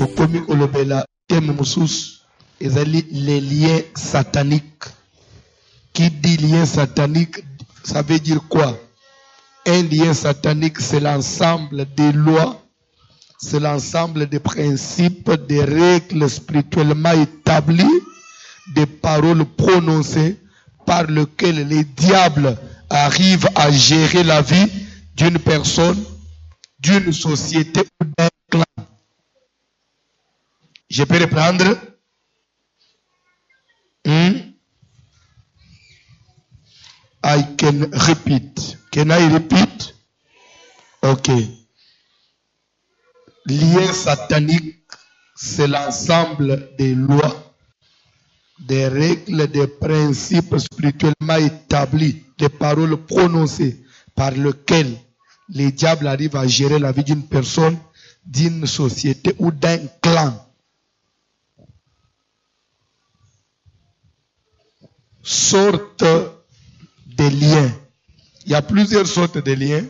Tokomi kolobela thème mususu ezali les liens sataniques. Qui dit lien satanique, ça veut dire quoi? Un lien satanique, c'est l'ensemble des lois, c'est l'ensemble des principes, des règles spirituellement établies, des paroles prononcées par lesquelles les diables arrivent à gérer la vie d'une personne, d'une société ou d'un clan. Je peux reprendre? I can repeat. Can I repeat? Okay. Lien satanique, c'est l'ensemble des lois, des règles, des principes spirituellement établis, des paroles prononcées par lesquelles les diables arrivent à gérer la vie d'une personne, d'une société ou d'un clan. Sorte de liens. Il y a plusieurs sortes de liens,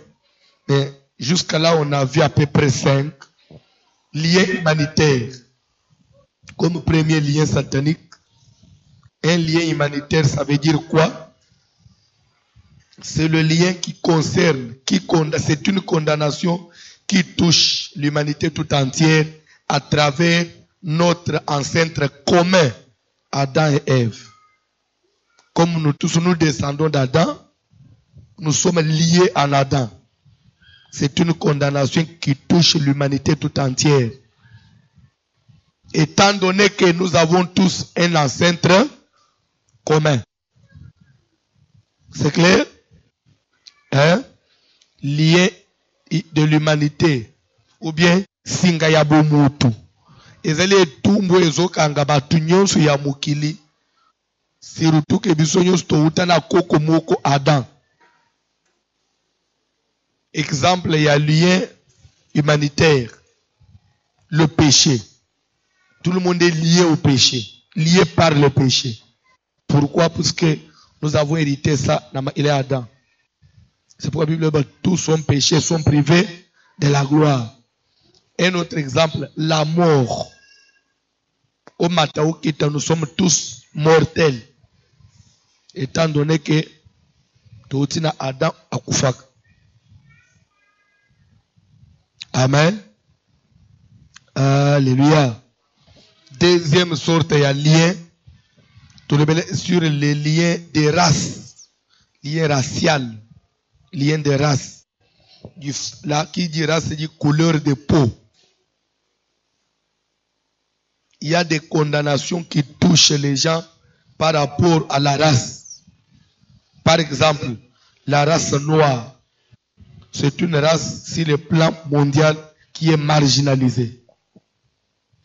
mais jusqu'à là, on a vu à peu près 5. Liens humanitaires. Comme premier lien satanique, un lien humanitaire, ça veut dire quoi? C'est le lien qui concerne, c'est une condamnation qui touche l'humanité tout entière à travers notre ancêtre commun, Adam et Ève. Comme nous tous nous descendons d'Adam, nous sommes liés en Adam. C'est une condamnation qui touche l'humanité tout entière. Étant donné que nous avons tous un ancêtre commun. C'est clair? Hein? Lien de l'humanité. Ou bien, Singayabo Mutu. Ezali etumbo ezokanga batu nyonso ya mukili. Surtout que biso nyonso touta na koko moko Adam. Exemple, il y a lien humanitaire. Le péché. Tout le monde est lié au péché. Lié par le péché. Pourquoi? Parce que nous avons hérité ça. Il est Adam. C'est pourquoi la Bible dit tous sont péchés, sont privés de la gloire. Un autre exemple, la mort. Au Matao Kita, nous sommes tous mortels. Étant donné que Toutina Adam a Koufak. Amen. Alléluia. Deuxième sorte, il y a lien. Sur les liens des races. Lien racial. Lien des races. Là, qui dit race, c'est dit couleur de peau. Il y a des condamnations qui touchent les gens par rapport à la race. Par exemple, la race noire. C'est une race sur le plan mondial qui est marginalisée.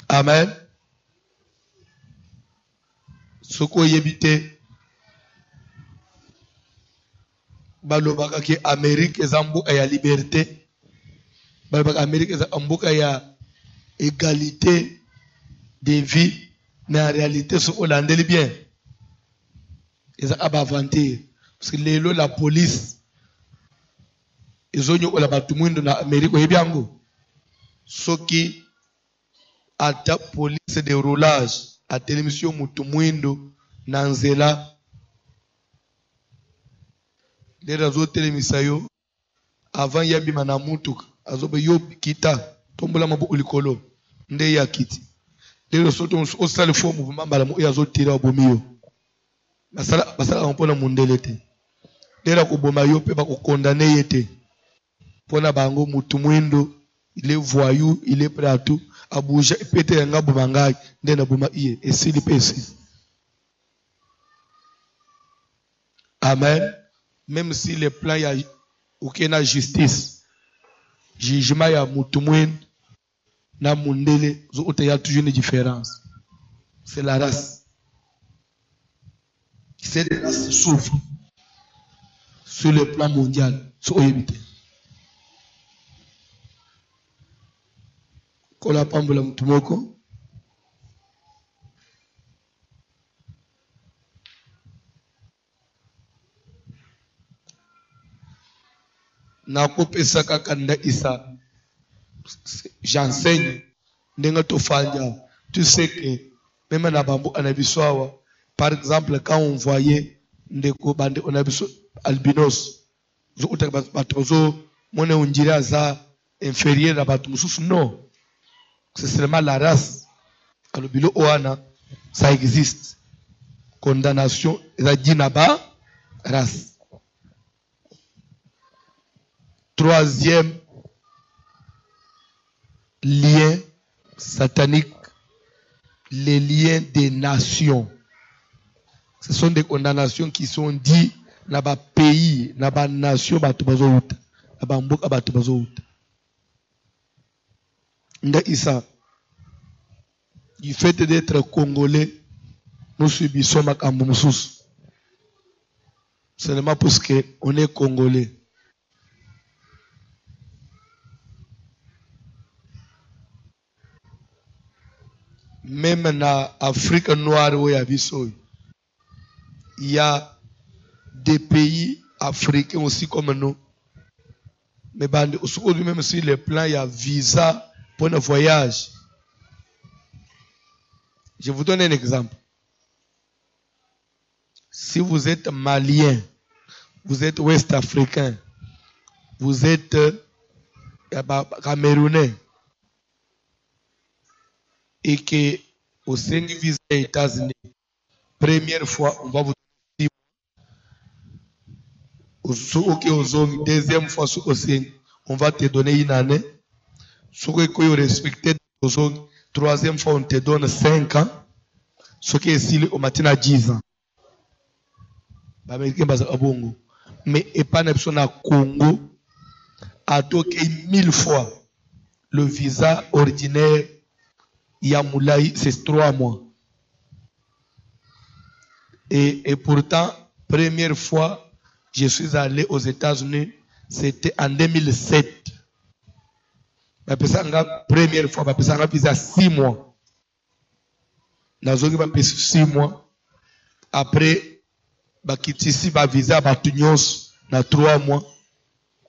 Amen. Ce qu'on y évite, balobaka ki Amérique ezambu ya liberté, balobaka Amérique ezambu ya égalité de vie, mais en réalité ce qu'on landeli bien, ils ont avanté parce que lelo la police ils ont eu la batumundo na Amérique yebiango, ce qui ata police de roulage à télévision mutumwindo nanzela les réseaux télémisayo avant yabi mana mutuka azobe yo kita tombola mabu ulikolo nde ya kiti les réseaux on sale fo mouvement bala mo yazo tira obomiyo basala mpona mundelete dela ko boma yo pe ba ko condamner yete pona bango mutumwindo il est voyou, il est prêt à tout. A bouger, péter un gabo bangay, n'en a bouma ié, et s'il pèse. Amen. Même si le plan y a aucune justice, jugement y a moutoumouin, na mundele, il y a toujours une différence. C'est la race. Cette race souffre sur le plan mondial. C'est évité. Kola pambola mutumoko. Na kopesa kaka nda isa. J'enseigne Tu sais que même dans Bambou, par exemple, quand on voyait des albinos, on dirait ça inférieur à Batumusus. Non, c'est seulement la race. Alubilo Oana, ça existe. Condamnation, la dinaba, race. Troisième lien satanique, les liens des nations. Ce sont des condamnations qui sont dites dans les pays, dans les nations, dans les du fait d'être congolais, nous subissons makambo mususu. Seulement parce qu'on est congolais. Même en Afrique noire, il y a des pays africains aussi comme nous. Mais même sur le plan, il y a visa pour un voyage. Je vous donne un exemple. Si vous êtes malien, vous êtes ouest-africain, vous êtes camerounais, et que au sein du visa des États-Unis, première fois, on va vous donner 6 mois. Deuxième fois, on va te donner une année. Ce que vous respectez, troisième fois, on te donne 5 ans. Ce qui est ici, on matin à 10 ans. Mais et pas na Congo a toqué 1000 fois le visa ordinaire. Yamoulaï, c'est 3 mois. Et pourtant, première fois, je suis allé aux États-Unis, c'était en 2007. Première fois, je suis visa 6 mois. Je suis 6 mois. Après, ici, je visa na 3 mois.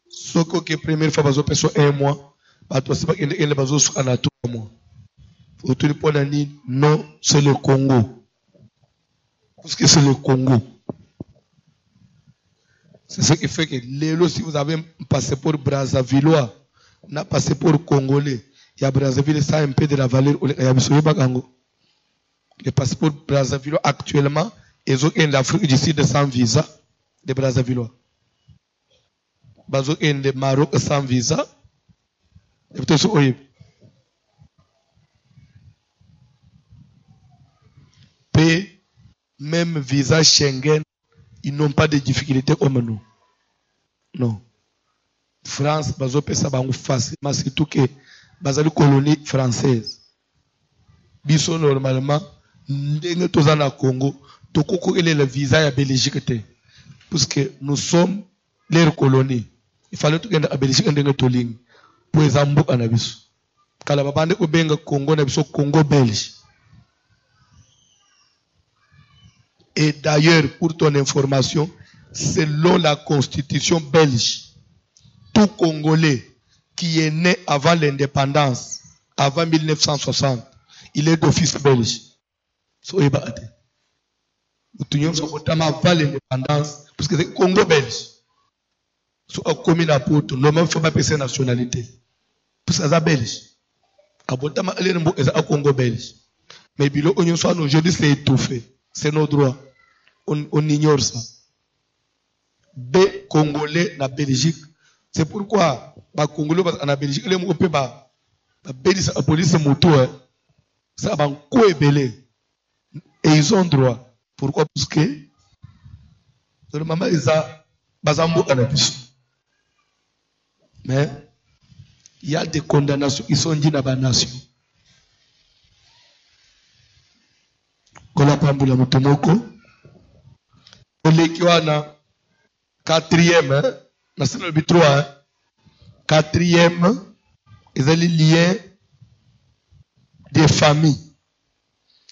Ce que première fois, je suis 1 mois. Je suis 3 mois. Non, c'est le Congo. Parce que c'est le Congo. C'est ce qui fait que si vous avez un passeport brazzavillois, un passeport congolais, il y a Brazzaville, ça a un peu de la valeur. Le passeport brazzavillois actuellement, ils ont en Afrique du Sud sans visa, de Brazzavillois. Ils ont en Maroc sans visa. Même visa Schengen, ils n'ont pas de difficultés comme nous. Non. France, bazo pesa bango facilement, surtout que bazali colonie française. Biso normalement, ndenge toza na Congo, tokoko ele le visa ya Belgique te. Parce que nous sommes leur colonie. Il fallait tout à Belgique ndenge toling. Pour ezambu anabiso. Kala babande ko benga Congo na biso Congo belge. Et d'ailleurs, pour ton information, selon la constitution belge, tout Congolais qui est né avant l'indépendance, avant 1960, il est d'office belge. So, avant l'indépendance, parce que c'est Congo belge. So, comme il a pour tout, normalement, il ne faut pas passer nationalité. Parce que c'est belge. Abotama, il est un Congo belge. Mais bilo, aujourd'hui, c'est étouffé. C'est nos droits. On ignore ça. B Congolais na Belgique. C'est pourquoi les Congolais en Belgique, les gens peuvent la police moto, ça va quoi belé. Et ils ont droit. Pourquoi? Parce que normalement ils ont bazambo anabis. Mais il y a des condamnations qui sont dites dans la nation. Kola pambula mutomoko. Quatrième, national 3, quatrième, ils ont les liens des familles.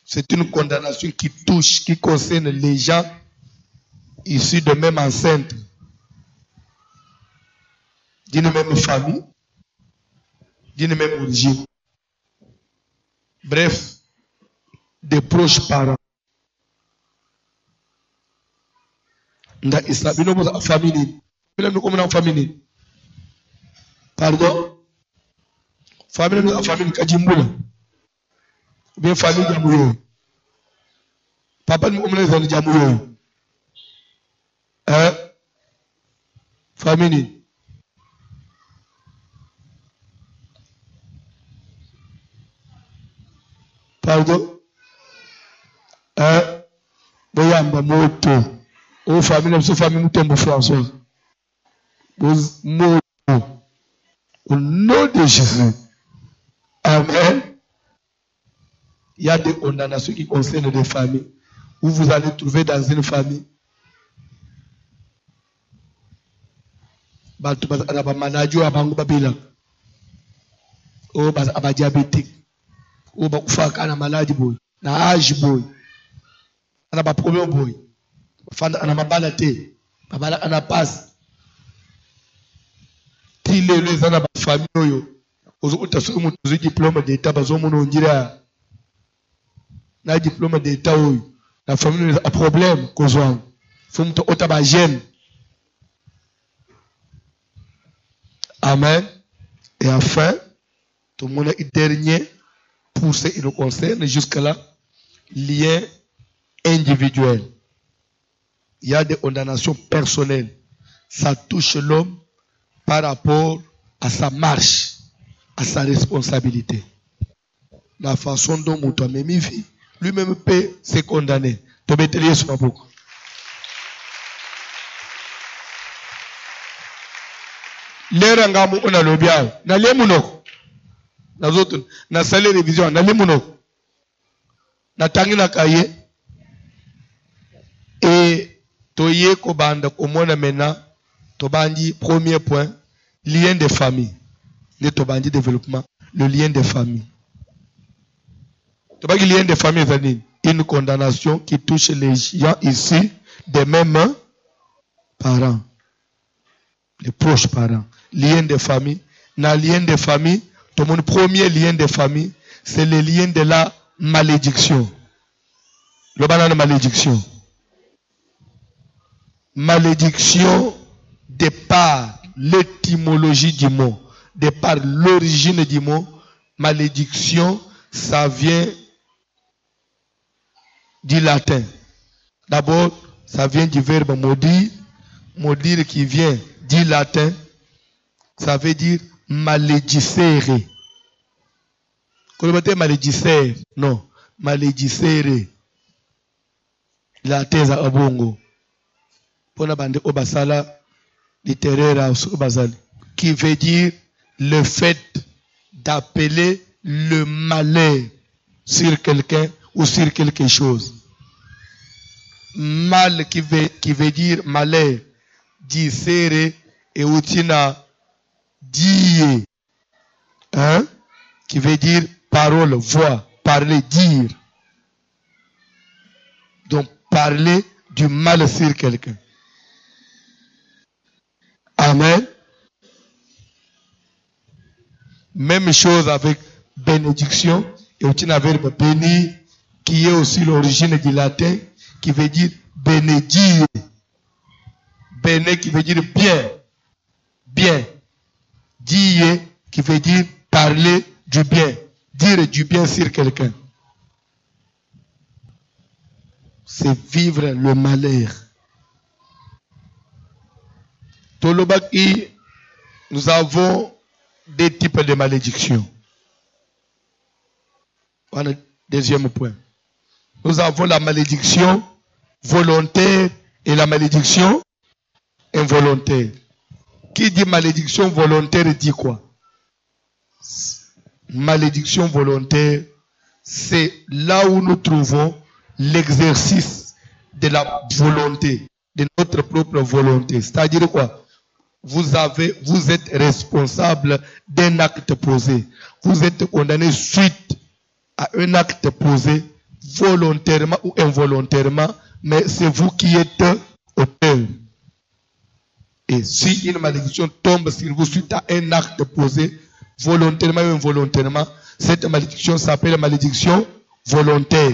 C'est une condamnation qui touche, qui concerne les gens issus de même enceinte, d'une même famille, d'une même origine. Bref, des proches parents. Nda islam bino boza famille. Bino nous comme famille. Pardon. Famille nous famille kajimbula. Bien famille jamuyo. Papa nous comme les jamuyo. Famille. Pardon. Boyamba moto. Oh famille, c'est famille Moutombo François. Moto. Au nom de Jésus. Amen. Il y a des condamnations qui concernent des familles. Où vous allez trouver dans une famille. Maladie abangu babila. Oh aba diabétique. Oh ba kufaka na maladie boy. Na âge boy. Ana ba problème boy. Fanda ana mabala te. Babala ana passe. Tile les ana ba famille yo. Ozo utasu mu diplôme d'état bazo mu ngira. Na diplôme d'état oyo. La famille a problème kozwa. Faut mu otaba jeune. Amen. Et enfin, tout le monde est dernier pour ce qui nous concerne jusque-là, lien individuel. Il y a des condamnations personnelles. Ça touche l'homme par rapport à sa marche, à sa responsabilité. La façon dont Moutoumemi vit, lui-même peut se condamner. Tobetelier sur ma boucle. Lera ngamu ona lobiao na lemunoko na zoto na sale révision na lemunoko na tangi na kaye et toye ko banda ko mona mena to bandi premier point lien de famille le to bandi développement le lien de famille to bandi lien de famille c'est une condamnation qui touche les gens ici des mêmes parents, les proches parents. Lien de famille. Dans le lien de famille, mon premier lien de famille, c'est le lien de la malédiction. Le banane malédiction. Malédiction, de par l'étymologie du mot, de par l'origine du mot, malédiction, ça vient du latin. D'abord, ça vient du verbe maudire. Maudire qui vient du latin, ça veut dire maledicere. Quand on dit maledicere, non, maledicere. Latin za abongo. Pona bande obasala littéraire obasali, qui veut dire le fait d'appeler le malheur sur quelqu'un ou sur quelque chose. Mal qui veut dire malheur. Dicere et utina die, hein, qui veut dire parole, voix, parler, dire. Donc parler du mal sur quelqu'un. Amen. Même chose avec bénédiction et utina verbe béni qui est aussi l'origine du latin qui veut dire bénédire. Béné qui veut dire bien. Bien. Dire qui veut dire parler du bien. Dire du bien sur quelqu'un. C'est vivre le malheur. Tolobaki, nous avons des types de malédictions. Voilà, deuxième point. Nous avons la malédiction volontaire et la malédiction involontaire. Qui dit malédiction volontaire dit quoi? Malédiction volontaire, c'est là où nous trouvons l'exercice de la volonté, de notre propre volonté. C'est-à-dire quoi? Vous êtes responsable d'un acte posé. Vous êtes condamné suite à un acte posé, volontairement ou involontairement, mais c'est vous qui êtes auteur. Et si une malédiction tombe sur vous suite à un acte posé, volontairement ou involontairement, Cette malédiction s'appelle la malédiction volontaire.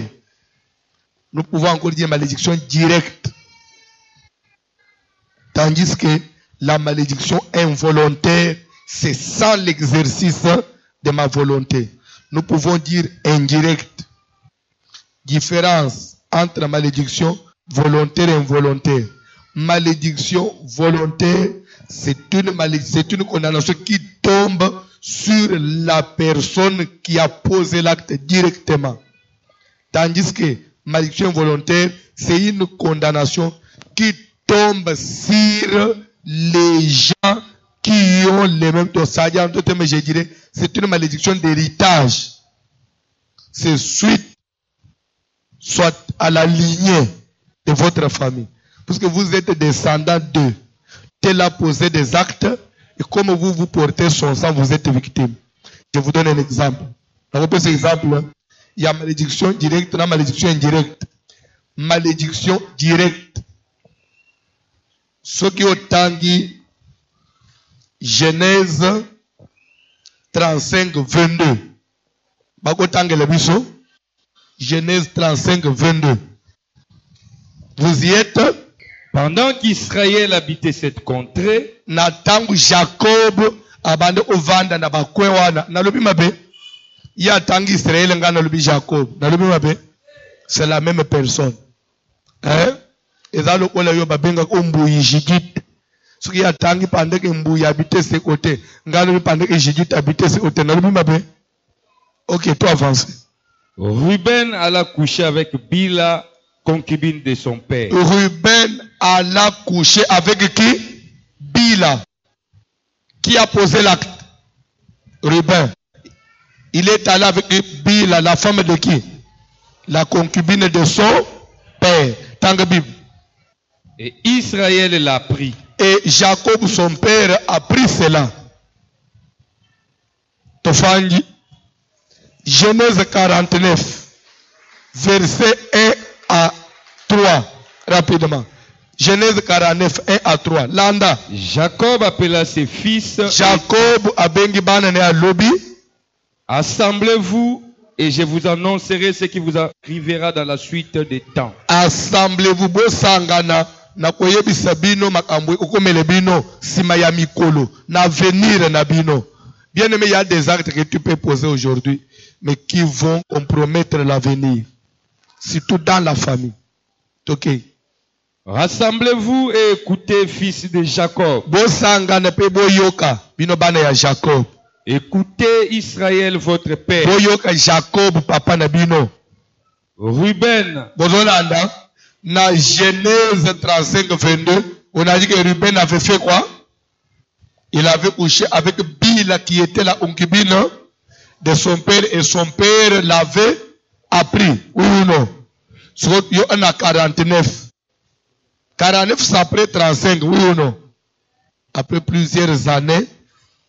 Nous pouvons encore dire malédiction directe. Tandis que la malédiction involontaire, c'est sans l'exercice de ma volonté. Nous pouvons dire indirecte. Différence entre la malédiction volontaire et involontaire. Malédiction volontaire, c'est une condamnation qui tombe sur la personne qui a posé l'acte directement. Tandis que malédiction volontaire, c'est une condamnation qui tombe sur les gens qui ont les mêmes dosages. En d'autres termes, je dirais, c'est une malédiction d'héritage. C'est suite, soit à la lignée de votre famille. Parce que vous êtes descendant d'eux. Tel a posé des actes, et comme vous portez son sang, vous êtes victime. Je vous donne un exemple. Dans cet exemple, il y a malédiction directe, la malédiction indirecte. Malédiction directe. Ce qui est tangi, Genèse 35, 22. Genèse 35, 22. Vous y êtes? Pendant qu'Israël habitait cette contrée, Natangu Jacob abande ovanda na bakwe wana. Nalobi mabe. Ya tangi Israël nga nalobi Jacob. Nalobi mabe. C'est la même personne. Hein? Ezalo kola yo babenga ko mbuyi Jigit. Soki ya tangi pande ke mbuyi habite ce côté. Nga nalobi pande ke Jigit habite ce côté. Nalobi mabe. OK, toi avance. Ruben alla coucher avec Bila, concubine de son père. Ruben alla coucher avec qui? Bila. Qui a posé l'acte? Ruben. Il est allé avec Bila, la femme de qui? La concubine de son père. Tangue Bible. Et Israël l'a pris. Et Jacob, son père, a pris cela. Tofangi. Genèse 49, verset 1 à 3. Rapidement. Genèse 49, 1 à 3. Landa. Jacob appela ses fils. Jacob a bengi bana ne alobi. Assemblez-vous et je vous annoncerai ce qui vous arrivera dans la suite des temps. Assemblez-vous bosangana na koyebisa bino makambo okomele bino sima ya mikolo na venir na bino. Bien aimé, il y a des actes que tu peux poser aujourd'hui, mais qui vont compromettre l'avenir. Surtout dans la famille. Ok. Rassemblez-vous et écoutez, fils de Jacob. Bosangana pe boyoka bino bana ya Jacob. Écoutez Israël votre père. Boyoka Jacob papa na bino. Ruben. Bozolanda na Genèse 35 22, on a dit que Ruben avait fait quoi? Il avait couché avec Bila qui était la concubine de son père et son père l'avait appris. Oui ou non? Il y en a 49. 49 c'est après 35, oui ou non? Après plusieurs années,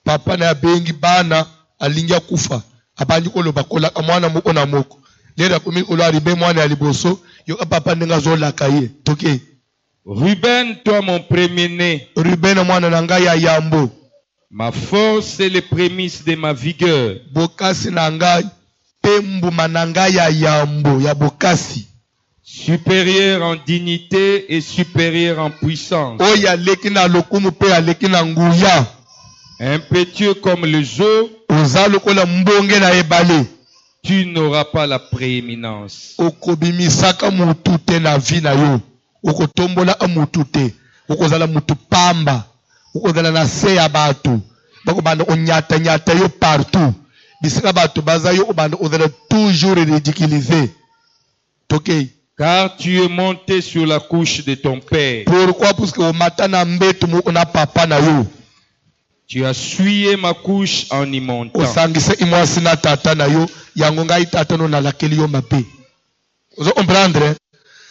papa na bengi bana alinga kufa. Abandi ko loba kola mwana moko na moko. Lera komi ko aribe mwana ya liboso, yo papa ndenga zo la kaye. Toke. Ruben, toi mon premier-né. Ruben mwana nanga ya yambo. Ma force est les prémices de ma vigueur. Bokasi nanga pembu mananga ya yambo ya bokasi. Supérieur en dignité et supérieur en puissance. Oya lekina lokumu pe alekina nguya. Impétueux comme les eaux. Ozalo kola mbonge na ebale. Tu n'auras pas la prééminence. Okobimisaka mutu te na vie na yo. Okotombola mutu te. Okozala mutu pamba. Okozala na se ya bato. Bako banda onyata nyata yo partout. Bisika bato baza yo banda ozala toujours ridiculisé. Toke. Car tu es monté sur la couche de ton père. Pourquoi? Parce que omata na mbetu mo na papa na yo. Tu as souillé ma couche en y montant. Osangise imwasi na tata na yo, yango ngai tata no na lakeli yo mabe. Vous comprendre?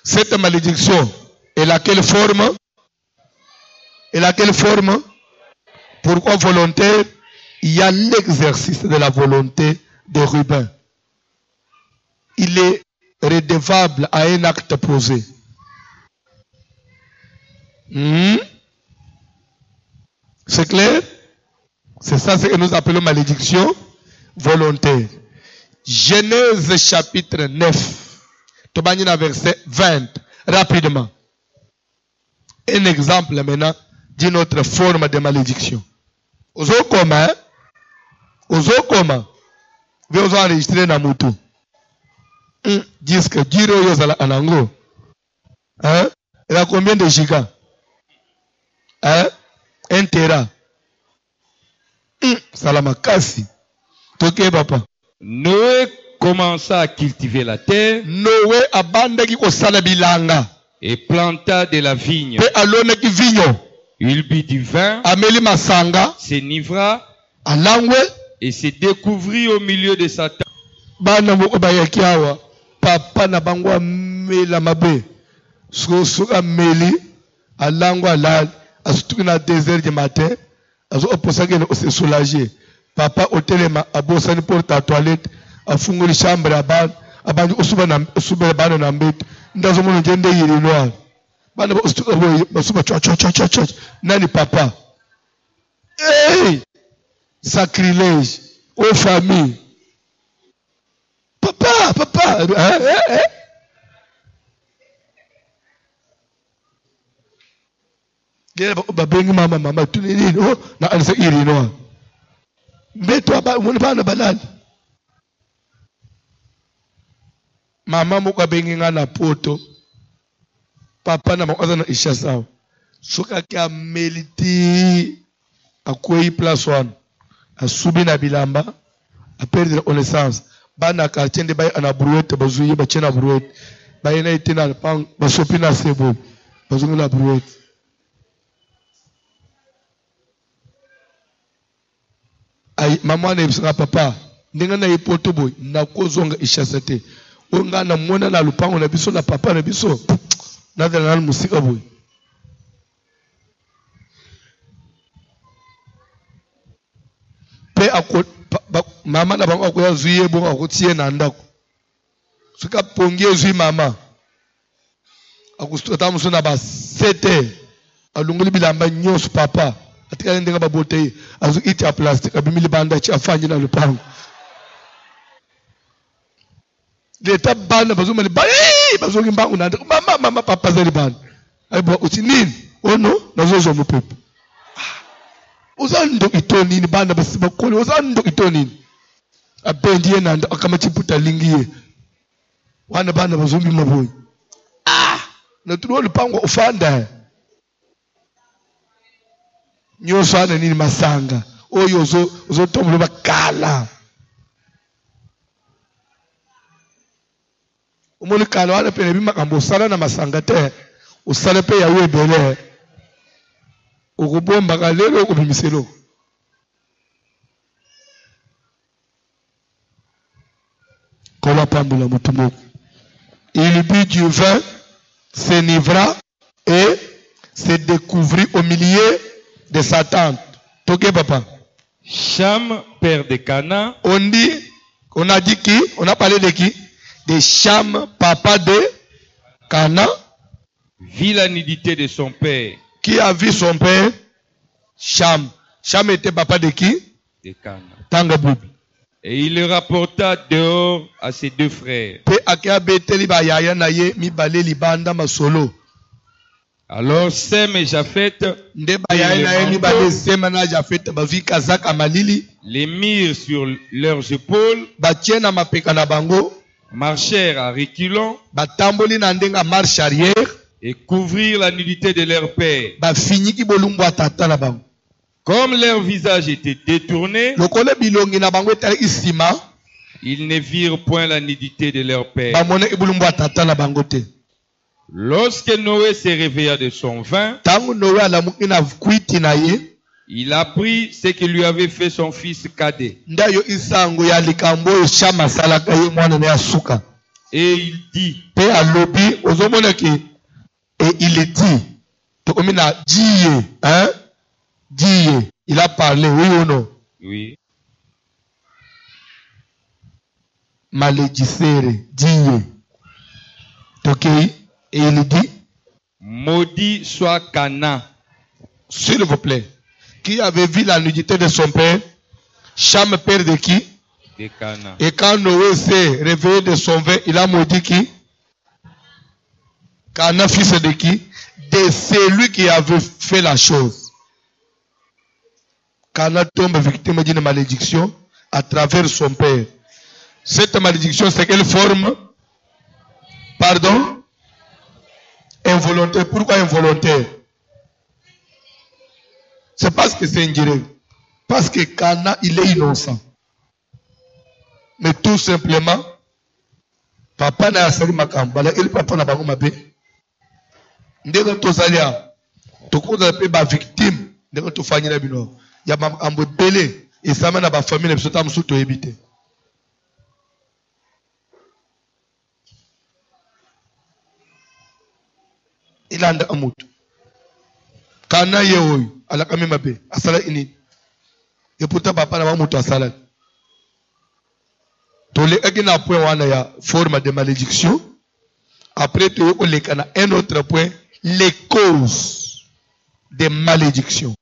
Cette malédiction est laquelle forme? Et laquelle forme? Pourquoi volontaire? Il y a l'exercice de la volonté de Ruben. Il est redevable à un acte posé. C'est clair? C'est ça ce que nous appelons malédiction volontaire. Genèse chapitre 9. Tobanina verset 20. Rapidement. Un exemple maintenant d'une autre forme de malédiction. Ozo koma, hein? Ozo koma. Vous avez enregistré dans moto. Disque, Giro Yozala Anango. Hein? Il a combien de gigas? Hein? 1 Tera. Salamakasi. Toké papa. Noé commença à cultiver la terre. Noé abandaki ko salabilanga. Et planta de la vigne. Pe alone ki vigno. Il but du vin. Ameli masanga. S'enivra. Alangwe. Et se découvrit au milieu de Satan. Bana moko bayaki awa. Papa na bango amela mabe. Suka meli. Alangwa alal. Asutuki na 2h du matin. Azo oposaki na se soulager. Papa otelema abosani porte à toilette. Afungoli chambre abana. Abandi usuba bana na mbeto. Ndazo mono jende yiri noir. Bana usuka boy basuba cha. Nani papa? Hey! Sacrilège. Aux familles. Papa. Babengi mama tu nini oh na anisa iri noir. Mbeto aba mwana bana balali. Mama moko bengi nga na poto. Papa na moko na isha sawa. Soka kia meliti akwei plus one. Asubi na bilamba. A perdre la connaissance. Bana quartier de bay ana brouette bazuye ba chena brouette. Bay na itina pang basopi na sebo. Bazungu na brouette. Ay mama na ibisanga papa. Ndinga na ipoto boy na kozonga ishasete. Onga na mwana na lupango na biso na papa na biso. Na dala na musika boy. Pe ako mama na bango akoya zuye bongo akotie na ndako. Suka pongie zui mama. Akusota muso na ba 7h. Alunguli bilamba nyos papa. Atika ndenga babote azu iti a plastic abimili banda chi afanye na lupango. Leta bana bazumali bazongi mbangu na mama papa zeli bana. Aibo uti nini? Ono nazozo mupepe. Uzando itonini bana basiba kole uzando itonini. Abendiye nanda akamachiputa lingiye. Wana bana bazongi maboyi. Na tulo lupango ufanda. Nyoso ana nini masanga. Oyo zo tomulo bakala. Umoni kala wana pene bima kambo sala na masanga te. Usala pe ya webele. Ukubomba kalelo ukubimiselo. Kola pambula mutumoko. Il but du vin, s'enivra et se découvrit au milieu de sa tente. Toké papa. Cham, père de Canaan. On a dit qui? On a parlé de qui? De Cham, papa de Canaan. Vit la nudité de son père. Qui a vu son père? Cham. Cham était papa de qui? De Canaan. Tangabub. Et il le rapporta dehors à ses 2 frères. Alors Sem et Japhet les mirent sur leurs épaules, marchèrent à reculons et couvrirent la nudité de leur père. Comme leur visage était détourné, ils ne virent point la nudité de leur père. Lorsque Noé se réveilla de son vin, il apprit ce que lui avait fait son fils cadet. Et il dit, il a parlé, oui ou non? Oui. Maledicere, dit. Ok. Et il dit, maudit soit Canaan. S'il vous plaît. Qui avait vu la nudité de son père? Cham, père de qui? de Cana. Et quand Noé s'est réveillé de son vin, il a maudit qui? Cana, fils de qui? De celui qui avait fait la chose. Cana tombe victime d'une malédiction à travers son père. Cette malédiction, c'est quelle forme? Pardon? Involontaire. Pourquoi involontaire? C'est parce que c'est indirect. Parce que Cana, il est innocent. Mais tout simplement, papa n'a pas makamba. Il papa n'a pas mabe. Ndenge tozalia, tokoza pe ba victime. Ndenge to fanyela bino. Ya ba ambo belé et ça na ba famille na biso ta musu to ebité. Ilanda amutu. Kana yeoy alaka me mabe. Asala ini. Et pourtant papa na ba mutu asala. Tole egina point wana ya forme de malédiction. Après tu as un autre point, les causes de malédiction.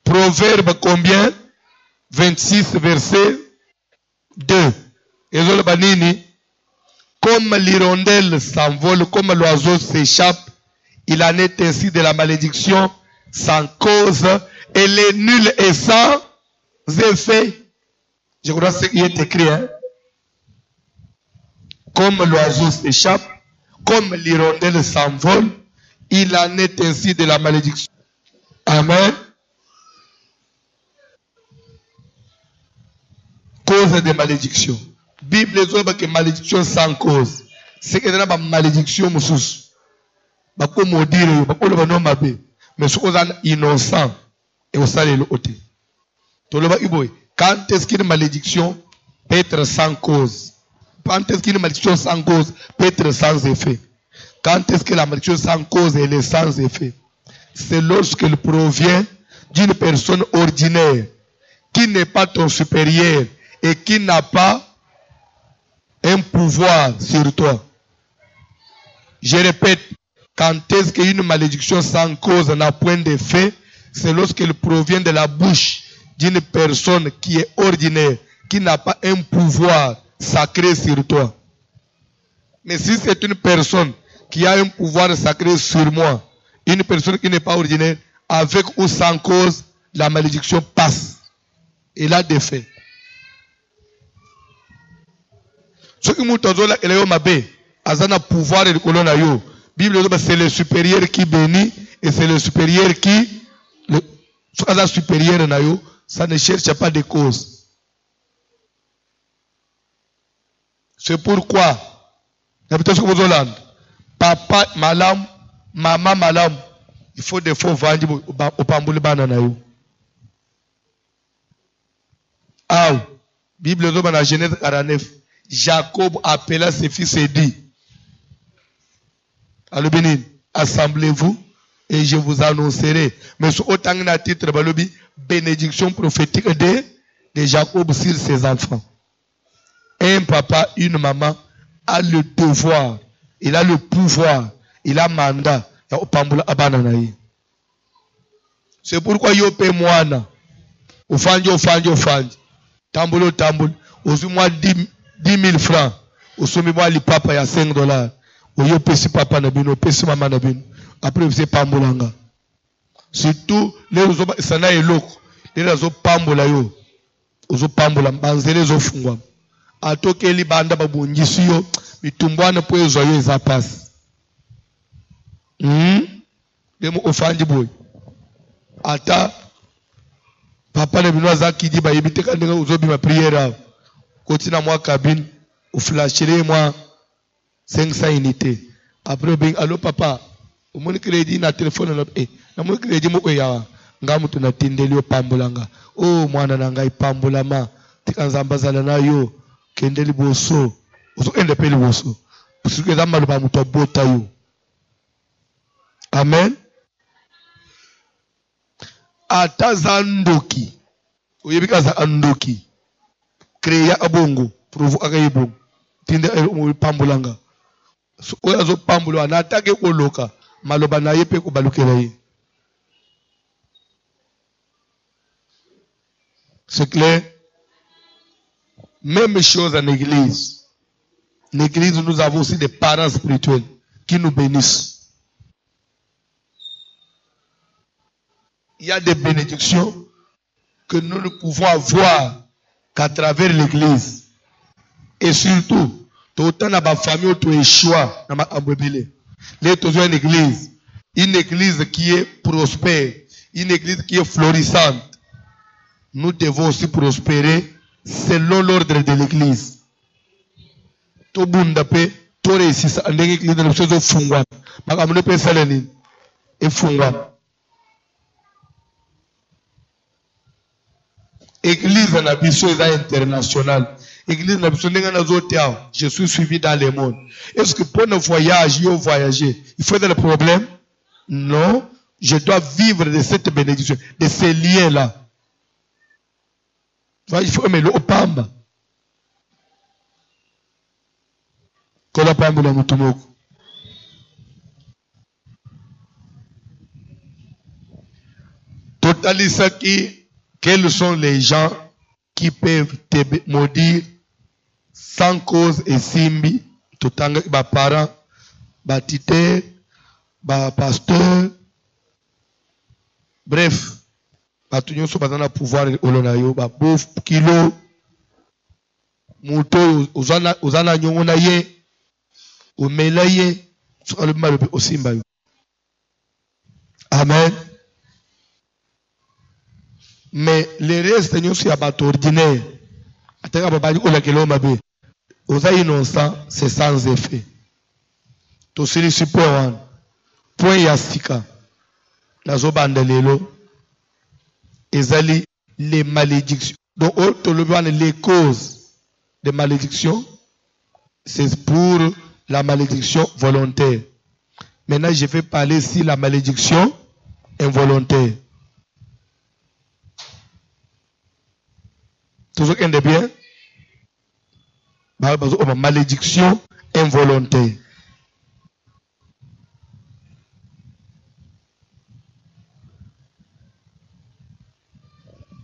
Proverbe combien? 26 verset 2. Ezolo banini, comme l'hirondelle s'envole, comme l'oiseau s'échappe, il en est ainsi de la malédiction sans cause, elle est nulle et sans effet. Je crois que ce qui est écrit, hein? Comme l'oiseau s'échappe, comme l'hirondelle s'envole, il en est ainsi de la malédiction. Amen. Cause de malédiction. Bible dit que malédiction sans cause. C'est que dans la malédiction, moussous. Bako maudire, bako le banon mabé. Mais ce qu'on a innocent et au salé le côté. Quand est-ce qu'une malédiction peut être sans cause? Quand est-ce qu'une malédiction sans cause peut être sans effet? Quand est-ce que la malédiction sans cause elle est sans effet? C'est lorsqu'elle provient d'une personne ordinaire qui n'est pas ton supérieur et qui n'a pas un pouvoir sur toi. Je répète, quand est-ce qu'une malédiction sans cause n'a point d'effet? C'est lorsqu'elle provient de la bouche d'une personne qui est ordinaire, qui n'a pas un pouvoir sacré sur toi. Mais si c'est une personne qui a un pouvoir sacré sur moi, une personne qui n'est pas ordinaire, avec ou sans cause, la malédiction passe. Elle a des faits. Ce qui m'a dit, pouvoir de colonne à yo. Bible c'est le supérieur qui bénit et c'est le supérieur qui le supérieur na yo, ça ne cherche pas de cause. C'est pourquoi papa malam, maman malam, il faut des fois vendre au pambouli banana yo. Ah, Bible dit dans Genèse 49, Jacob appela ses fils et dit, allô bénin, assemblez-vous et je vous annoncerai. Mais sur autant de titre, bénédiction prophétique de Jacob sur ses enfants. Un papa, une maman a le devoir, il a le pouvoir, il a mandat. C'est pourquoi yo paie moana. Ofandi. Tamboul. Osu moi 10 000 francs. Osu moi li papa ya $5. Oyo pesi papa na bino, pesi mama na bino. Après vous pambolanga. Surtout les ozo sana eloko. Les ozo pambola yo. Ozo pambola banzele zo fungwa. Atoke li banda babungisi yo mitumbwana po ezo yo eza passe. Demo ofandi boy. Ata papa na bino aza kidi ba yebite kandinga ozo bima prière. Kotina moi cabine ou flasher moi 500 unités. Après ben allo papa, au mon crédit na téléphone na mon crédit mo ya ngamu tunatindeli pambolanga. Oh mwana na ngai pambolama tikanzambazala na yo kendeli boso. Ozo ende peli boso. Puisque za maluba muto bota yo. Amen. Atazandoki. Oyebika za andoki. Créer abongo, provo akayibongo. Tinde pambolanga. So oyazo pambulo anatake koloka maloba na yepe ko balukela ye. C'est clair? Même chose en église. En église, nous avons aussi des parents spirituels qui nous bénissent. Il y a des bénédictions que nous ne pouvons avoir qu'à travers l'église. Et surtout, autant dans ma famille, tu échoua dans ma ambébélé. Là, tu as une église qui est prospère, une église qui est florissante. Nous devons aussi prospérer selon l'ordre de l'église. Tout le monde peut réussir à l'église de l'église fungwa. Ma ne peut saleni et fungwa. Église en ambition internationale. Église en ambition je suis suivi dans le monde. Est-ce que pour nos voyages, il faut voyager? Il faut des problèmes? Non. Je dois vivre de cette bénédiction, de ces liens-là. Il faut aimer l'opamba. Totalisa qui. Quels sont les gens qui peuvent te maudire sans cause et simbi? Totanga ba parents, ba tité, ba pasteur. Bref, ba tunyo so bazana pouvoir olonayo ba bof kilo muto uzana nyongona ye umelaye so aluma be osimba yo. Amen. Mais les restes, nous sommes ordinaires. Aux innocents, c'est sans effet. Tout ce qui est point yastika. Nazo bandelelo. Ezali les malédictions. Donc, les causes des malédictions, c'est pour la malédiction volontaire. Maintenant, je vais parler ici de la malédiction involontaire. Toujours un de bien. Malédiction involontaire.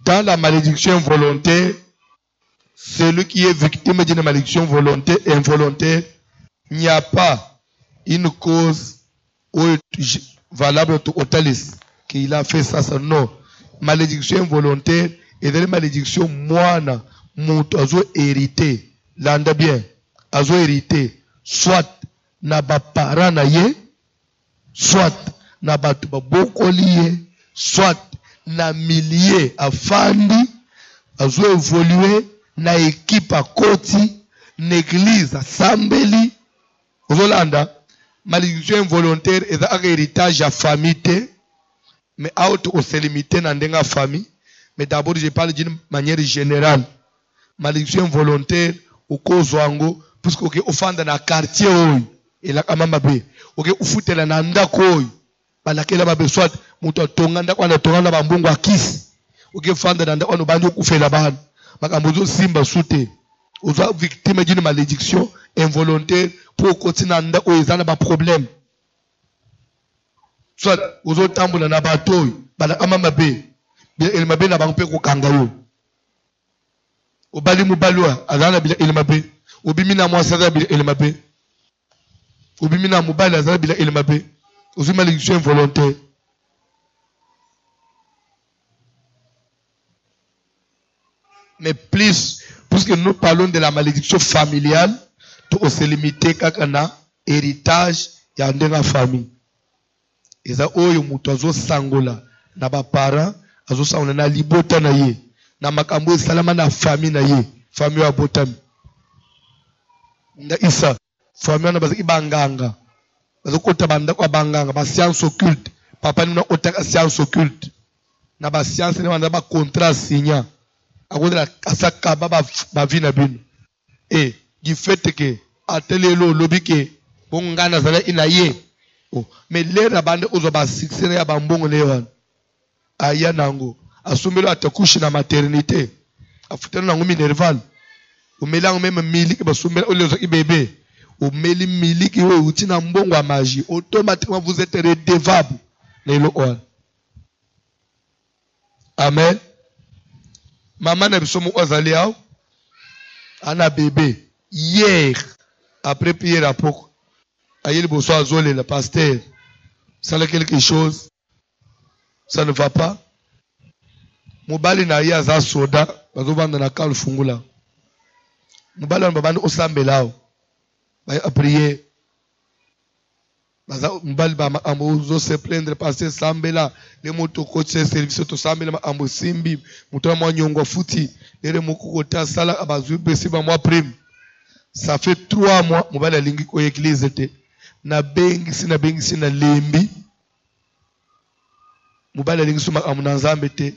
Dans la malédiction involontaire, celui qui est victime d'une malédiction volontaire et involontaire, il n'y a pas une cause valable au talis qu'il a fait ça. Non. Malédiction involontaire et dans les malédictions, moi, mon oiseau hérité, l'anda bien, oiseau hérité, soit na ba parent na ye, soit na ba beaucoup lié, soit na millier afandi, oiseau évolué, na équipe à koti, n'église à sambeli, Zolanda, malédiction involontaire et un héritage à famille, mais out au se limiter dans la famille. Mais d'abord, je parle d'une manière générale. Malédiction volontaire, au cause wango, puisque au fond dans le quartier, et la kamamabe, au foute la nanda koi, balakela babe soit, muto tonganda kwa na tonganda bambungu akis, au fond dans nanda kwa no bandu kufe la ban, makamuzo simba soute, aux victimes d'une malédiction involontaire pour continuer nanda ko ezana ba problème. Soit aux autres tambola na batoy, balakamamabe. Il m'a bien abandonné au kangayo. Au bali mubalwa, azana bila il m'a bien. Au bimina moi ça bila il m'a bien. Au bimina mubali azana bila il m'a bien. Aux malédictions involontaires. Mais plus, puisque nous parlons de la malédiction familiale, tout se limiter kakana héritage ya ndenga famille. Eza oyo mutu azo sangola na ba parents azo sangola na libota na ye na makambo salama na famille na ye famille ya botami nda isa famille na bazaki banganga bazo kota banda kwa banganga ba science occulte papa ni na otaka science occulte na ba science ne banda ba contrat signa akodela kasaka ba vie na bino du fait que atelelo lobike bongana zala ina ye. Oh. Mais les rabande ozoba succès ya bambongo lewan aya nango asumelo atakushi na maternité afutana nango minerval umelango même miliki basumela olezo bébé umeli miliki we utina mbongo wa magie automatiquement vous êtes redevable lelo on. Amen. Maman na biso mo ozali aw Ana bébé. Hier, après prière à Pok, aïe le bonsoir Zolé, le pasteur. Ça a quelque chose. Ça ne va pas. Mobali na ya za soda, bazovanda na kal fungula. Mobali na babandi osambelao. Ba prier. Baza mobali ba ambo zo se plaindre pasteur sambela, le moto coach service to sambela ambo simbi, muto mo nyongo futi, ere moko kota sala abazu besi ba moi prime. Ça fait 3 mois mobali alingi ko église te. Na bengi sina lembi. Mobali alingi suma amuna nzambe te.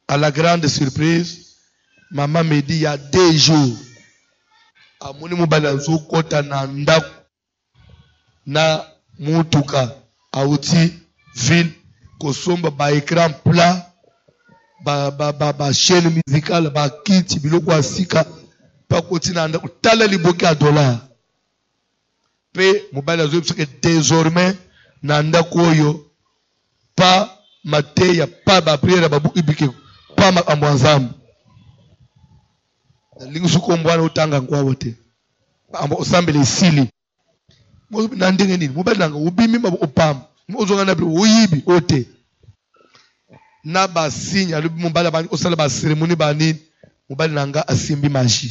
À la grande surprise, maman me dit il y a 2 jours. Amoni mobali azo kota na ndako na mutuka auti ville kosomba ba écran plat ba chaîne musicale ba kiti biloko asika pa kotina ndako tala liboki à dollar. Pe mobali azo que désormais na ndako oyo pa mateya pa ba prière ba buki bike pa makambo nzambe. Lingi suko mbwana utanga nkwawo te. Ambo osambele isili. Na ndenge nini? Mobali nanga ubimi mabo opam. Ozonga na bi oyibi ote. Na ba signe alubi mobali bani osala ba cérémonie ba nini? Mobali nanga asimbi magie.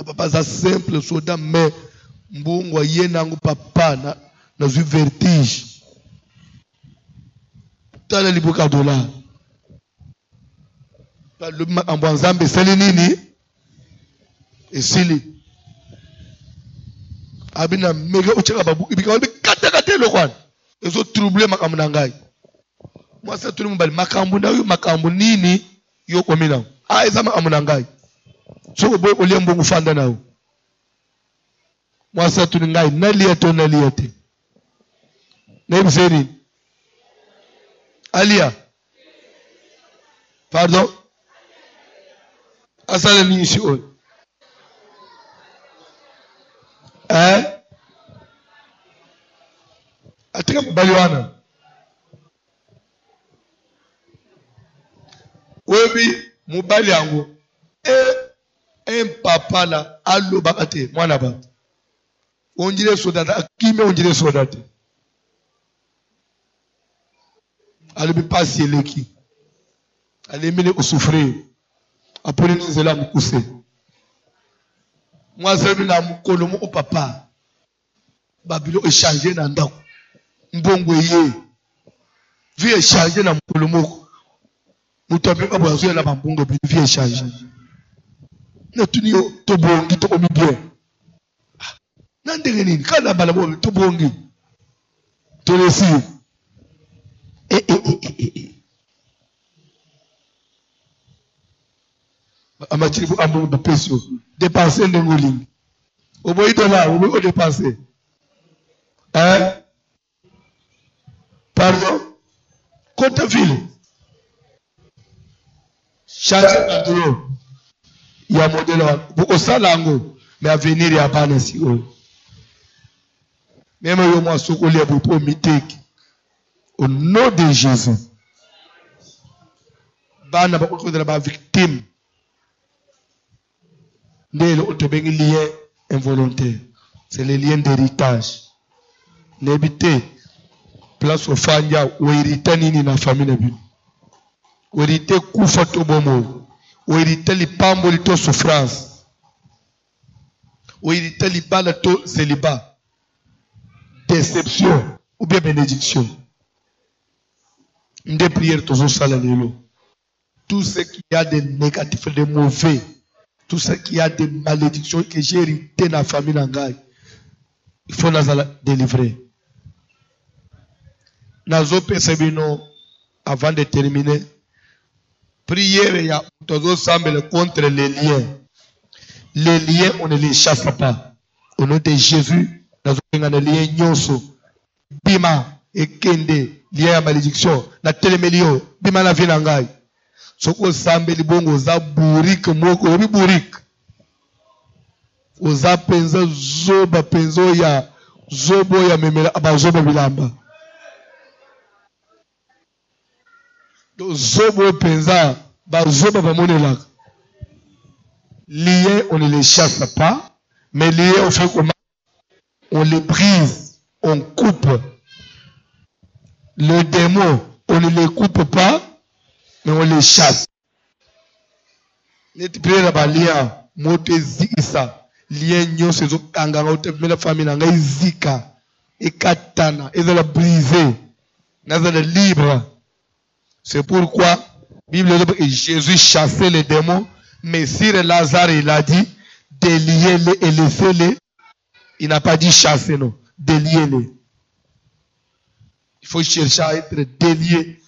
Papa za simple soda mais mbongo ye nangu papa na zu vertige. Tala liboka dollar. Pa le ambo nzambe seli nini? Esili. Abina mega uchaka babu ibika wali kata lo kwan. Ezo trouble makambo na ngai. Moi ça tout mbali makambo na yo makambo nini yo komina. Ah eza makambo na ngai. So boy olembo ngufanda nawo. Moi ça tout ngai na liete. Na ibiseri. Alia. Pardon. Asale ni ici on. Atika mbaliwana. Webi mubali yangu. Papa la alo bakate mwana ba. Onjire sodata akime onjire sodate. Alibi pasi eleki. Alimine usufri. Apone nzela mukuse. Moi seul na mukolo mu papa. Babilo échanger na ndako. Mbongo ye. Vi échanger na mukolo moko. Mutope ka bozo na bambongo bi vi échanger. Na tuni to bongi to omi bien. Na ndenge nini kana bala bo to bongi. To lesi. Amachiribu ambo de peso dépenser ndengoli oboyi dollar oboyi dépenser pardon côté ville chaque endroit il y a modèle beaucoup salango mais avenir ya bana si o même yo moi sokoli ya pour miteki au nom de Jésus bana ba ko de ba victime. Le lien involontaire. C'est le lien d'héritage. N'habitez place au fanya ou hérité nini na famille na bi. Ou hérité kufa to bomo. Ou hérité li pambo li to souffrance. Ou hérité li bala to célibat. Déception ou bien bénédiction. Une prière toujours salalelo. Tout ce qui a de négatif, de mauvais. Tout ce qui a des malédictions que j'ai hérité dans la famille d'Angaï, il faut nous délivrer. Nous avons avant de terminer, prière contre les liens. Les liens, on ne les chasse pas. Au nom de Jésus, nous avons les liens nyonso. Bima, ekende, lien à malédiction, na télémélio, bima la vie d'Angaï. Soko sambe libongo za burike moko obi burike oza penza zoba penzo ya zobo ya memela abazoba bilamba do zobo penza bazoba bamonela Liés, on ne les chasse pas, mais liés, on fait comment? On les brise, on coupe. Le démon, on ne les coupe pas, mais on les chasse. Neti pele na balia, mote zisa. Lien nyo sezo kanganga ote mela famille nanga izika. Ekatana, ezala brisé. Nazala libre. C'est pourquoi Bible dit que Jésus chassait les démons, mais Sir Lazare il a dit déliez-les et laissez-les. Il n'a pas dit chasser, non. Déliez-les. Il faut chercher à être délié,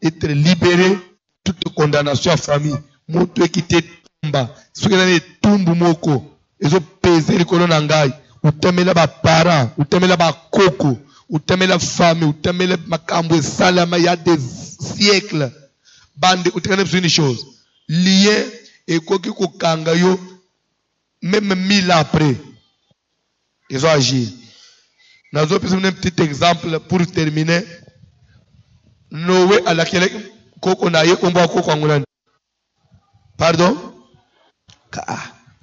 être libéré toute condamnation à famille. Moto qui te tomba, ce qui est tumbu moko, ils ont pesé le colon nangai, ou temela ba parents, ou temela ba koko, ou temela famille, ou temela makambo salama il y a des siècles. Bande, ou tenez une chose, lié et koki ko kanga yo, même 1000 ans après, ils ont agi. Nous avons un petit exemple pour terminer. Noé à laquelle koko na ye omba koko angulani. Pardon?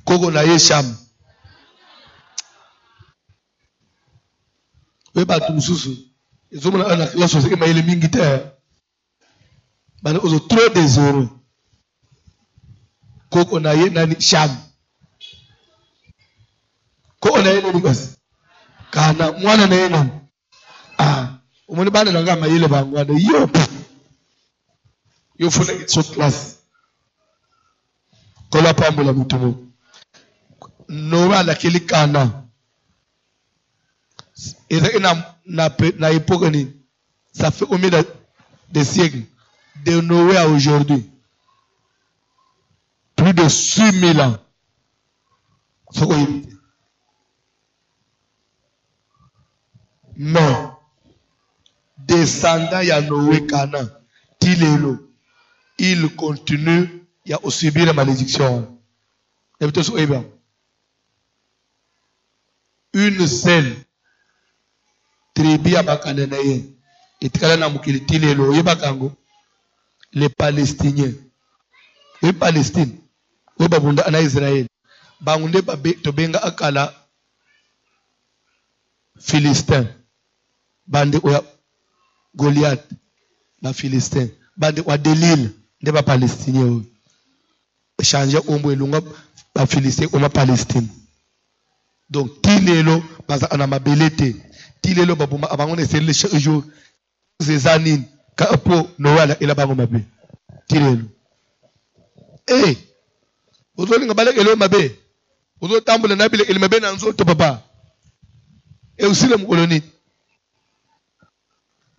Koko na ye Cham. Oui, bah tout sous. Ils ont la société qui m'a élu mingitaire. Bah ils ont trop des euros. Koko na ye nani Cham. Koko na ye nani basi. Kana mwana na ye nani. Umoni bana nanga mayele bangwana yo funa itso class kola pambola mutumo Noa la kili kana et na époque ni ça fait combien de siècles de Noé à aujourd'hui plus de 6000 ans mais descendant ya Noé Cana, Tilelo, il continue à subir la malédiction. Une seule tribu à Bakanaye, et Tikala Mukili Tilelo, Yebakango, les Palestiniens. Les Palestines, les Babunda en Israël, Bangunde Tobenga Akala, Philistin, Bande Oya. Goliath, la Philistin, bande wa Delil, de ba Palestinien. Changer ombo elunga ba Philistin ou ma Palestine. Donc Tilelo baza anama belete. Tilelo babuma abangone sele chaque jour. Zezanine ka po Noala ila bango mabe. Tilelo. Eh, ozo linga balek elo mabe. Ozo tambula nabile ele mabe na nzo to papa. Et aussi le colonie.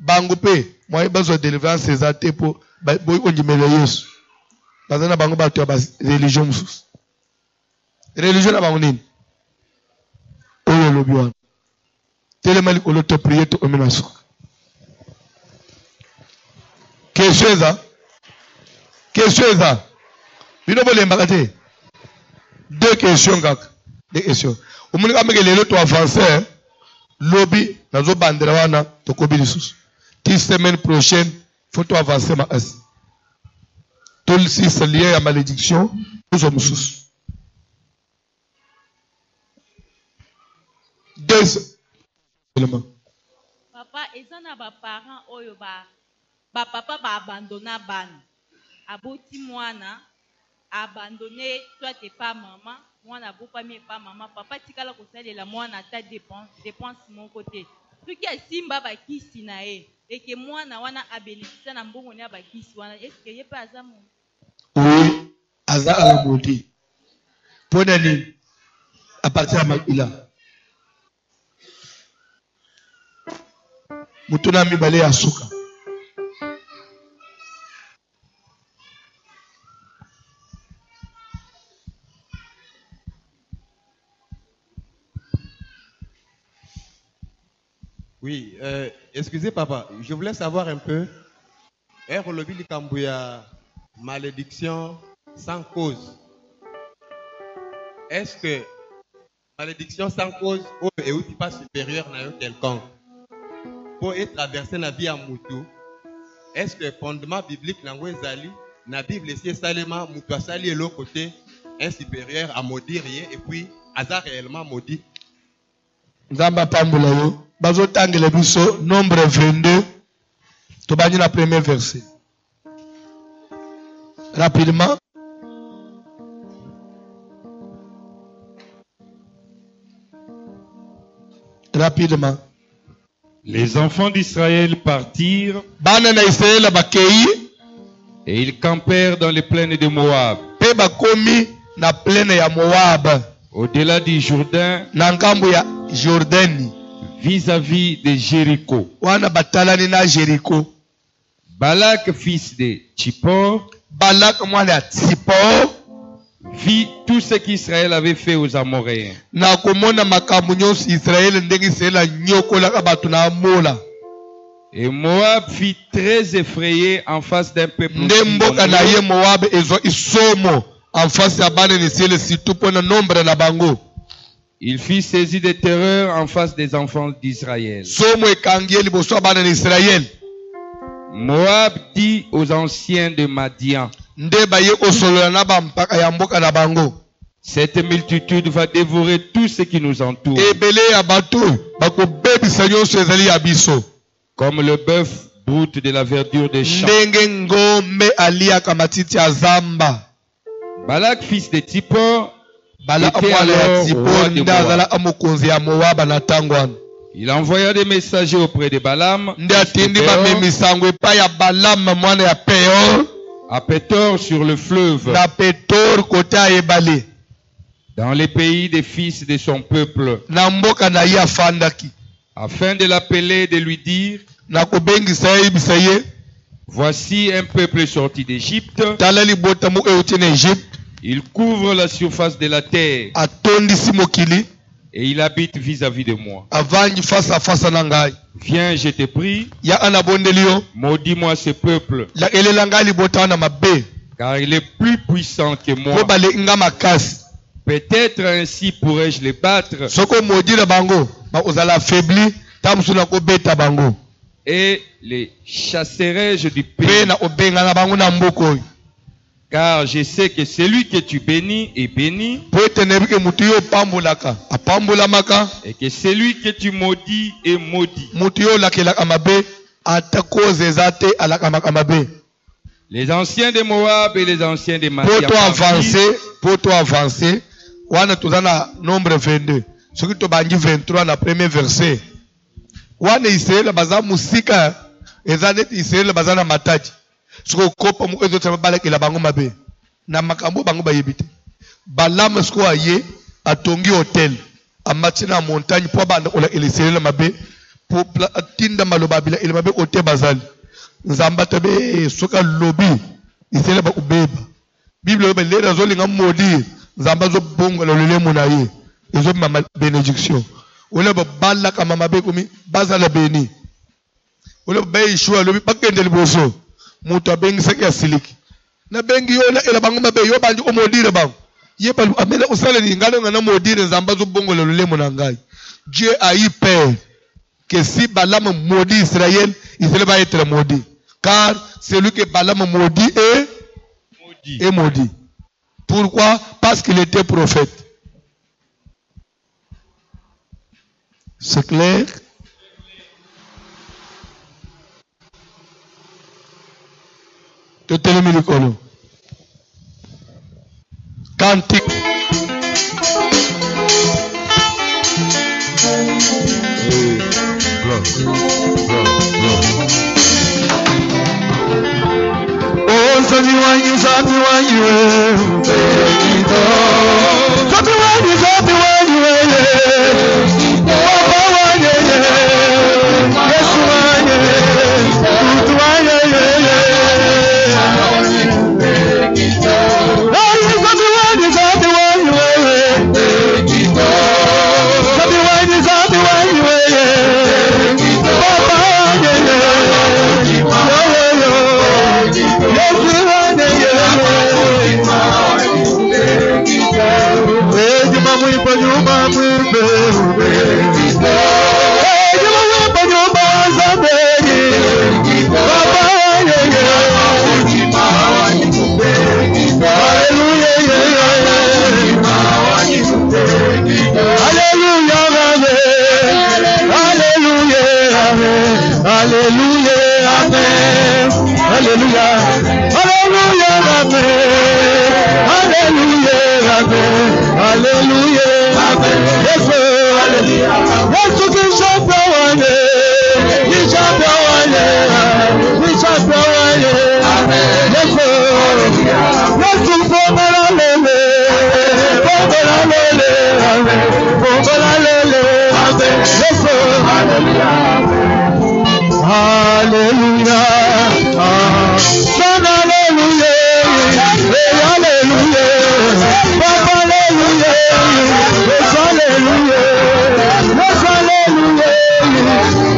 Bango pe moi j'ai besoin de délivrance ces athées pour boy on dit Yesu bazana bango ba to ba religion musus religion na bango nini oyo lobi wana telemali ko to prier to omenaso question eza bino bolemba kate deux questions kaka deux questions omuni ka meke lelo to avancer lobby nazo bandera wana to kobi lisusu. Semaine prochaine, il faut avancer ma as. Tout le c'est lié à malédiction, nous sommes sous. Deux éléments. Papa, et ça n'a pas parents oyo ba papa ba abandonné ban. Aboti mwana abandonné toi t'es pas maman, mwana bo pas mais pas maman. Papa tikala ko salela mwana ta dépense mon côté. Tout qui a simba ba kisi na e. Et que moi, na wana abénéficie na mbongo ni abakisi wana. Est-ce que y a pas azamu? Oui, aza alamodi. Ponani à partir de Makila. Mutuna mibale asuka. Oui, excusez papa, je voulais savoir un peu, Erolobi Likambouya, malédiction sans cause. Est-ce que malédiction sans cause est aussi pas supérieure à quelqu'un pour être traversé dans la vie à Moutou? Est-ce que le fondement biblique dans la Bible c'est Salema Moutou a sali de l'autre côté un supérieur à maudire et puis hasard réellement maudit. Nzamba pambula yo. Bazo tangele biso nombre 22. Tobani na premier verset. Rapidement. Rapidement. Les enfants d'Israël partirent Bana na Israël bakei. et ils campèrent dans les plaines de Moab, Pe bakomi na plaine ya Moab. au-delà du Jourdain, Na ngambo ya Jordani. vis-à-vis de Jéricho. Wana batalani na Jericho. Balak, fils de Tzippor, Balak mwana ya Tsippor. vit tout ce qu'Israël avait fait aux Amoréens. Na komona makambo nyonso Israël ndenge Israël anyokolaka bato na amola. Et Moab fut très effrayé en face d'un peuple Nde aussi mboka na nombreux. ye Moab ezo isomo en face ya bana na Israël surtout pona nombre na bango. Il fut saisi de terreur en face des enfants d'Israël. Somo ekangi ye liboso ya bana na Israël. Moab dit aux anciens de Madian, Nde baye kosolola na bampaka ya mboka na bango. cette multitude va dévorer tout ce qui nous entoure, Ebele ya bato bakobebisa nyonso ezali ya biso. comme le bœuf broute de la verdure des champs. Ndenge ngombe aliaka matiti ya zamba. Balak, fils de Tzippor, Balak était mwana ya alors Tsippor roi de nde Moab. azalaka mokonzi ya Moab na ntango wana. Il envoya des messagers auprès de Balaam, Nde atindi Péor, bamemisango epai ya Balaam mwana ya Peor à Pétor sur le fleuve, na Petor kote ya ebale dans les pays des fils de son peuple, na mboka na ye afandaki, afin de l'appeler et de lui dire, na kobengisa ye yebisa ye voici un peuple sorti d'Égypte, tala libota moko euti na Egypte, il couvre la surface de la terre atondisi mokili, et il habite vis-à-vis de moi. avandi face à face na ngai. Viens, je te prie, Ya anabondeli yo, maudis-moi ce peuple, elela ngai libota wana mabe, car il est plus puissant que po moi. balenga makasi. Peut-être ainsi pourrais-je les battre Soko modila bango, ba ozala affaibli, ta mosusu na kobeta bango. et les chasserai-je du Pe pays. na obenga na bango na mboka oyo. Car je sais que celui que tu bénis est béni, Po ete nayebi ke mutu yo opambolaka apambolamaka, et que celui que tu maudis est maudit. mutu yo olakelaka mabe ata koze eza te alakamaka mabe. Les anciens de Moab et les anciens de Po Madian to partirent, avance wana toza na nombre 22 soki tobangi 23 na premier verset wana Israele baza musika eza neti Israele baza na matadi soki okopa moko ezotema balakela bango mabe na makambo bango bayebi te. Balaam siko aye atongi hotel amati na montagne mpo abanda kolakela Israele mabe po atinda maloba abilakela mabe ote bazali nzambe atabe soki alobi Israele bakobeba. Bible oyo balera azolinga modi nzambe azobongola lolemo na ye ezobima benediction ole babalaka mabe komi bazala beni ole bayishua alobi bakende liboso moto abengisaki asiliki na bengi yo ela bango mabe yo bandi omodire bango ye balu amela osaleli ngalo ngana modire nzambe azobongola lolemo na ngai. Dieu a eu peur que si Balaam maudit Israël, Israël va être maudit. Car celui que Balaam maudit est maudit. Pourquoi? Parce qu'il était prophète. C'est clair? Totelemi likolo. Cantique. Oh, Sami wanyu, Benito. Sami wanyu, Papa wanyu, Yesu wanyu, Tutu wanyu, Sami wanyu, Benito. Sami wanyu, Papa wanyu, Hallelujah. Alléluia, Amen. Alléluia, Alléluia, Amen. Alléluia, Amen. Alléluia, Amen. Yesu, Alléluia. Yesu ki champion wale, ki champion wale, ki champion wale. Amen. Yesu, Yesu pomala lele, pomala lele, Amen. Pomala lele, Amen. Yesu, Alléluia. Alléluia. Son Alléluia. Alléluia. Papa Alléluia. Alléluia. Alléluia.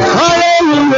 Alléluia.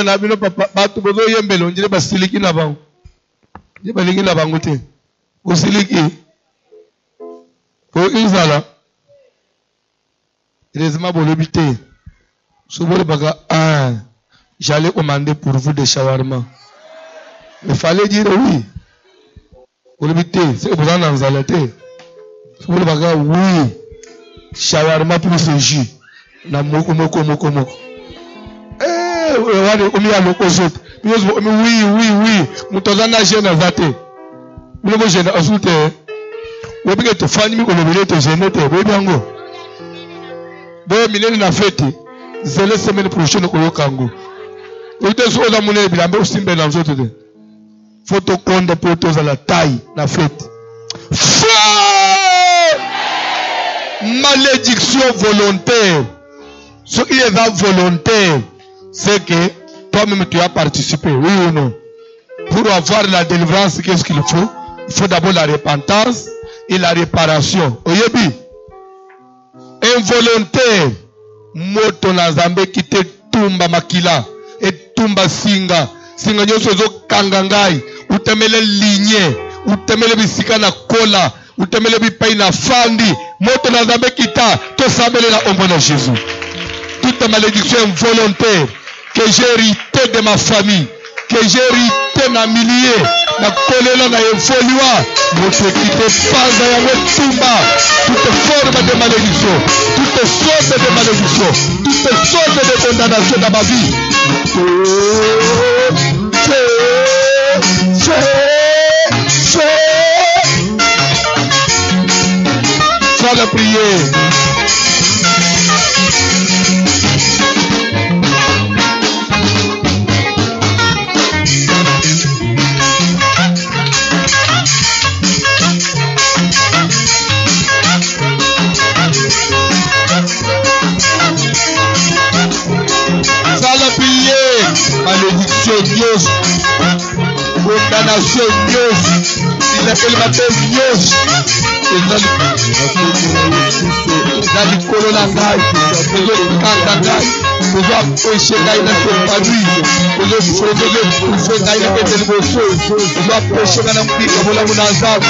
Na bino papa batu bozo yembelo njire basiliki na bango je balingi na bango te osiliki ko izala rezima bolobi te sobole baga j'allais commander pour vous des shawarma il fallait dire oui bolobi te c'est besoin d'anzala te sobole baga oui shawarma pour ce jus na moko oui, mutazana jeune zate. Mule jeune asute. Webike to fani mi kolobele to jeune te webango. Bo milene na fete. Zele semaine prochaine ko yokango. Oite so za mune bilambe usimbe na nzoto te. Photo konde poto za la taille na fete. Malédiction volontaire. Ce qui est volontaire, c'est que toi-même tu as participé, oui ou non? Pour avoir la délivrance, qu'est-ce qu'il faut? Il faut d'abord la repentance et la réparation. Oyebi, involontaire, moto na zambe qui te tumba makila et tumba singa nyoso zo kangangai, utemele lignée, utemele bisika na kola, utemele bipai na fandi, moto na zambe kita, to sabele na ombo na Jésus. Toute malédiction involontaire que j'ai hérité de ma famille, que j'ai hérité na milieu, na kolela na evolua, moto qui te passe ya wetumba, toute forme de malédiction, toute sorte de malédiction, toute sorte de condamnation dans ma vie. la prière. Ça la prière. Malédiction Dios. Condamnation Dios. Il appelle ma tête Dios. Dans le colon ngai, le kanda ngai, le va pécher ngai dans son famille, le feu ngai dans le bosso, le va pécher dans le pic comme la munazab.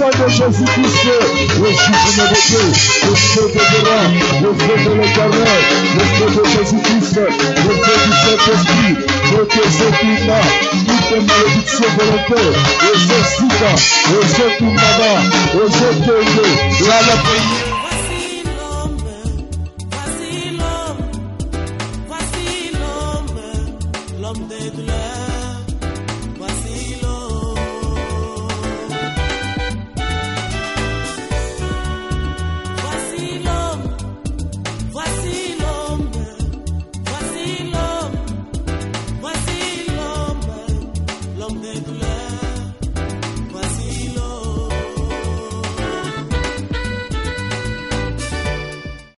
De Jésus-Christ, le chiffre de Dieu, le feu de Dieu, le feu de l'Éternel, le feu de Jésus-Christ, le feu du Saint-Esprit, le feu qui m'a, toute malédiction volontaire, et ceci-là, et ce qui m'a, et ce qui est, là la prière. Voici l'homme de douleur.